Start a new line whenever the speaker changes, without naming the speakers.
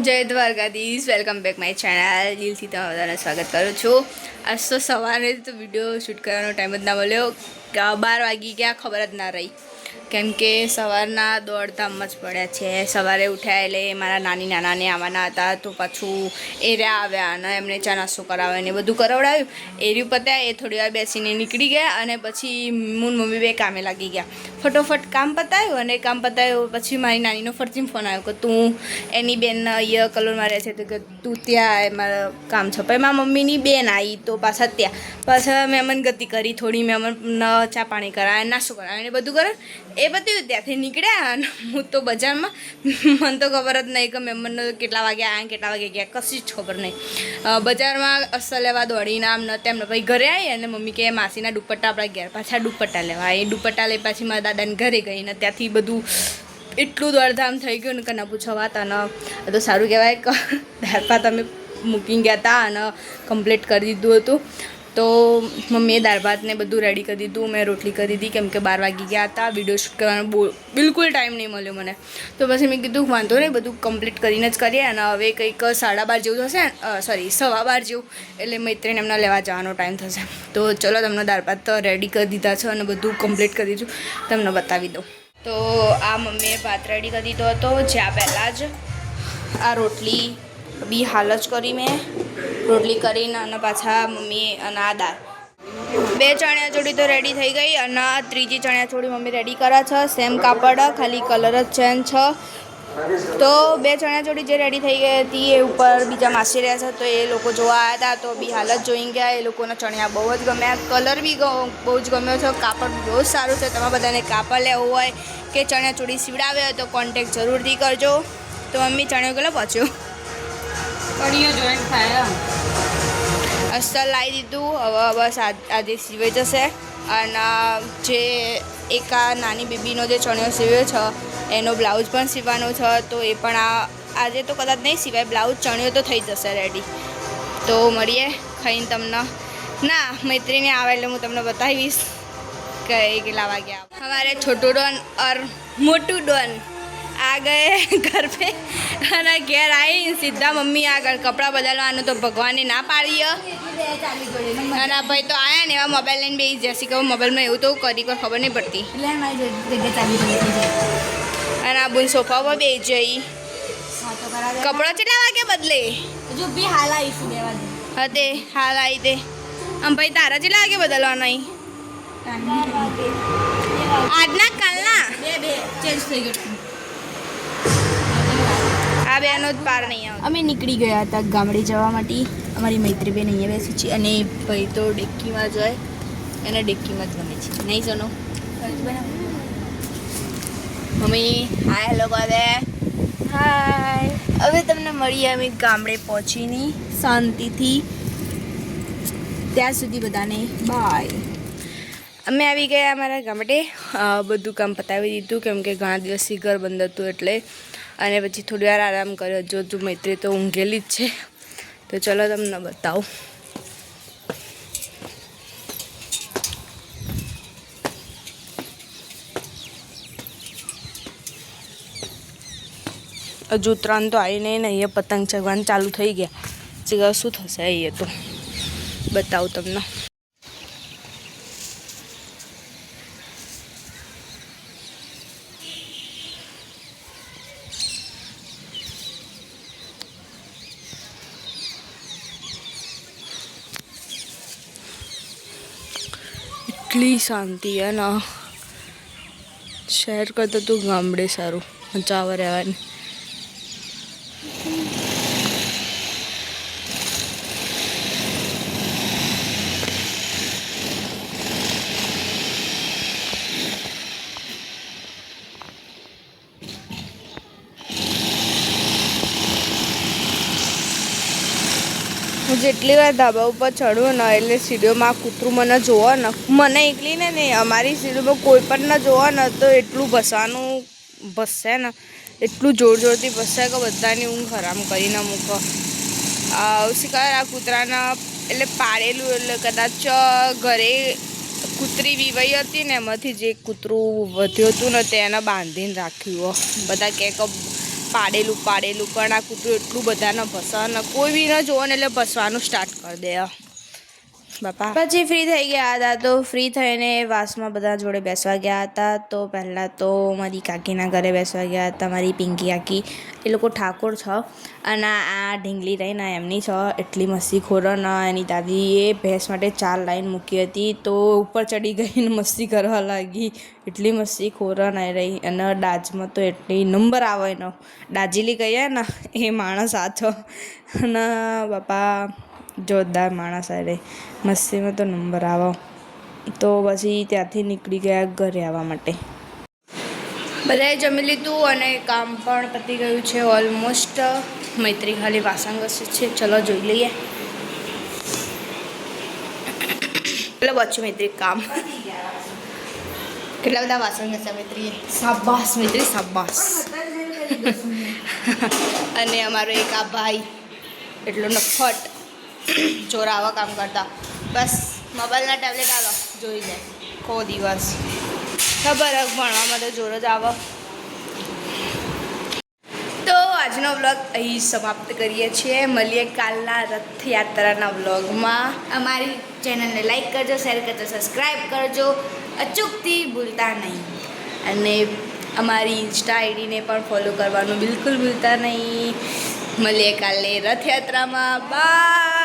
જય Dwarkadhish, welcome back my channel. દિલથી તમારું સ્વાગત કરું છું. આજ તો સવારે તો વિડીયો શૂટ કરવાનો ટાઈમ જ ના મળ્યો. 12 વાગી ગયા, ખબર જ ના રહી. કેમ કે સવારના દોડધામમાં જ પડ્યા છે. સવારે ઉઠ્યા એટલે મારા નાની નાનાને આવવાના હતા, તો પાછું એર્યા આવ્યા અને એમને ચા નાસ્તો કરાવે ને બધું કરાવડાવ્યું. એર્યું પત્યા, એ થોડી વાર બેસીને નીકળી ગયા અને પછી હું મમ્મી બે કામે લાગી ગયા. ફટોફટ કામ પતાવ્યું અને કામ પતાવ્યું પછી મારી નાનીનો ફરતીમ ફોન આવ્યો કે તું એની બેન અહીંયા કલોલ મારે છે, તો કે તું ત્યાં મારા કામ છે. પછી મારા મમ્મીની બેન આવી તો પાછા મહેમાન ગતિ કરી, થોડી મહેમાન ચા પાણી કરાવે, નાસ્તો કરાવે ને બધું કરે. એ બધું ત્યાંથી નીકળ્યા અને હું તો બજારમાં, મને તો ખબર જ નહીં કે મહેમાનનો કેટલા વાગે આવ્યા કેટલા વાગે ગયા, કશી જ ખબર નહીં. બજારમાં અસલ લેવા દોડીને આમ ન તેમને પછી ઘરે આવી અને મમ્મી કે માસીના દુપટ્ટા આપણા ઘેર પાછા દુપટ્ટા લેવા. એ દુપટ્ટા લઈ પાછી મારા દાદાને ઘરે ગઈ ને ત્યાંથી બધું એટલું દોડધામ થઈ ગયું ને કે ના પૂછો વાત. અને તો સારું કહેવાય કે દાળ ભાત અમે મૂકી ગયા હતા અને કમ્પ્લીટ કરી દીધું હતું. તો મમ્મીએ દાળ ભાતને બધું રેડી કરી દીધું, મેં રોટલી કરી દીધી કેમ કે 12 વાગી ગયા હતા. વિડીયો શૂટ કરવાનો બિલકુલ ટાઈમ નહીં મળ્યો મને. તો પછી મેં કીધું વાંધો નહીં, બધું કમ્પ્લીટ કરીને જ કરીએ. અને હવે કંઈક 12:30 જેવું થશે, સોરી 12:15 જેવું, એટલે મૈત્રીને એમને લેવા જવાનો ટાઈમ થશે. તો ચલો તમને દાળ ભાત તો રેડી કરી દીધા છે અને બધું કમ્પ્લીટ કરી દીધું, તમને બતાવી દઉં. તો આ મમ્મીએ ભાત રેડી કરી દીધો હતો. જ્યાં પહેલાં જ આ રોટલી બી હાલ જ કરી મેં રોટલી કરીને અને પાછા મમ્મીએ અને આ દાળ 2 ચણિયાચોળી તો રેડી થઈ ગઈ અને ત્રીજી ચણિયાચોળી મમ્મી રેડી કરે છે. સેમ કાપડ, ખાલી કલર જ ચેન્જ છે. તો 2 ચણિયાચોળી જે રેડી થઈ ગઈ હતી એ ઉપર બીજા માસી રહ્યા છે, તો એ લોકો જોવા આવ્યા હતા. તો બી હાલ જ જોઈ ગયા. એ લોકોના ચણિયા બહુ જ ગમ્યા, કલર બી બહુ જ ગમ્યો છે, કાપડ બહુ જ સારું છે. તમે બધાને કાપડ લેવું હોય કે ચણિયાચોળી સીવડાવે હોય તો કોન્ટેક્ટ જરૂરથી કરજો. તો મમ્મી ચણિયો કેટલો પહોંચ્યો?
કડીઓ જોઈન્ટ થાય
અસ્તર લાવી દીધું. હવે બસ આજે સીવાઈ જશે. અને જે એક આ નાની બેબીનો જે ચણિયો સીવ્યો છે એનો બ્લાઉઝ પણ સીવવાનો છે. તો એ પણ આજે તો કદાચ નહીં સિવાય, બ્લાઉઝ ચણિયો તો થઈ જશે રેડી. તો મળીએ ખાઈને તમને. ના, મૈત્રીને આવે એટલે હું તમને બતાવીશ કે કેટલા વાગ્યા. हमारे छोटू डॉन और मोटू डॉन आ गए घर पे અને ઘેર આવી સીધા મમ્મી આગળ કપડાં બદલવાનું તો ભગવાને ના પાડી. અને ભાઈ તો આવ્યા ને એવા મોબાઈલ લઈને બેસી જશે કે મોબાઈલમાં એવું તો કરી કોઈ ખબર નહીં પડતી. અને આ બુન સોફા પર બેસી જઈ. કપડાં કેટલા વાગે બદલે?
જો બી હાલ આવીશું 2 વાગે.
હતે હાલ આવી દે. આમ ભાઈ તારા કેટલા વાગે બદલવાના? આજના કાલના
2 ચેન્જ થઈ ગયું.
આ બેનો જ પાર નહીં આવે. અમે નીકળી ગયા હતા ગામડે જવા માટે. અમારી મૈત્રી બેન અહીંયા બેસી છે અને ભાઈ તો ડેક્કીમાં જાય, એને ડેક્કીમાં જ ગમે છે નહીં જનો. મમ્મી હાય, હેલો કરે. હાય. હવે તમને મળીએ અમે ગામડે પહોંચીને શાંતિથી. ત્યાં સુધી બધાને બાય. અમે આવી ગયા અમારા ગામડે. બધું કામ પતાવી દીધું કેમ કે ઘણા દિવસથી ઘર બંધ હતું એટલે. અને પછી થોડી વાર આરામ કર્યો. જો મૈત્રી તો ઊંઘેલી જ છે. તો ચલો તમને બતાવું. હજુ ઉત્તરાયણ તો આવી નહીં ને અહીંયા પતંગ ચગવાનું ચાલુ થઈ ગયા. ચીગા શું થશે અહીંયા તો બતાવું તમને. એટલી શાંતિ હે ને, શહેર કરતાં તો ગામડે સારું, મજા આવે રહેવાની. હું જેટલી વાર ધાબા ઉપર ચડું ને એટલે સીડીઓમાં કૂતરું મને જોવો ને, મને એકલીને નહીં અમારી સીડીઓમાં કોઈ પણ ન જોવો ને તો એટલું ભસશે ને, એટલું જોર જોરથી ભસશે કે બધાની ઊંઘ હરામ કરીને મૂકો. શિકાર આ કૂતરાના એટલે પાડેલું, એટલે કદાચ ઘરે કૂતરી વિવાઈ હતી ને એમાંથી જે કૂતરું વધ્યું હતું ને તેને બાંધીને રાખ્યું. બધા કહે કે પાડેલું પણ આ કૂતરું એટલું બધાને ભસે અને કોઈ બી ન જોવે ને એટલે ભસવાનું સ્ટાર્ટ કરી દે બાપા. પછી ફ્રી થઈ ગયા હતા તો ફ્રી થઈને વાસમાં બધા જોડે બેસવા ગયા હતા. તો પહેલાં તો મારી કાકીના ઘરે બેસવા ગયા હતા, મારી પિંકી કાકી. એ લોકો ઠાકોર છે અને આ ઢીંગલી રહીને એમની છે. એટલી મસ્તી ખોરો ને એની દાદીએ ભેંસ માટે 4 લાઈન મૂકી હતી તો ઉપર ચડી ગઈને મસ્તી કરવા લાગી. એટલી મસ્તી ખોરો ને રહી. અને ડાચમાં તો એટલી નંબર આવે એનો, દાજીલી કહીએ ને એ માણસ આછો અને બાપા જોરદાર માણસ આવે. મસ્તીમાં તો નંબર આવે. તો પછી ત્યાંથી નીકળી ગયા ઘરે આવવા માટે. બધાએ જમી લીધું અને કામ પણ પતી ગયું છે ઓલમોસ્ટ. મૈત્રી ખાલી વાસણ ઘસે છે. ચલો જોઈ લઈએ. એટલે બચ્યું મૈત્રી કામ. કેટલા બધા વાસણ ઘસ્યા મૈત્રીએ. શાબાશ મૈત્રી શાબાશ. અને અમારો એક આ ભાઈ એટલો નફટ ચોરા આવા કામ કરતા. બસ મોબાઈલના ટેબ્લેટ આવો જોઈ લે કો દિવસ ખબર ભણવામાં તો જોર જ આવે. તો આજનો વ્લોગ અહીં સમાપ્ત કરીએ છીએ. મળીએ કાલના રથયાત્રાના વ્લોગમાં. અમારી ચેનલને લાઈક કરજો, શેર કરજો, સબસ્ક્રાઈબ કરજો, અચૂકથી ભૂલતા નહીં. અને અમારી ઇન્સ્ટા આઈડીને પણ ફોલો કરવાનું બિલકુલ ભૂલતા નહીં. મળીએ કાલે રથયાત્રામાં. બાય.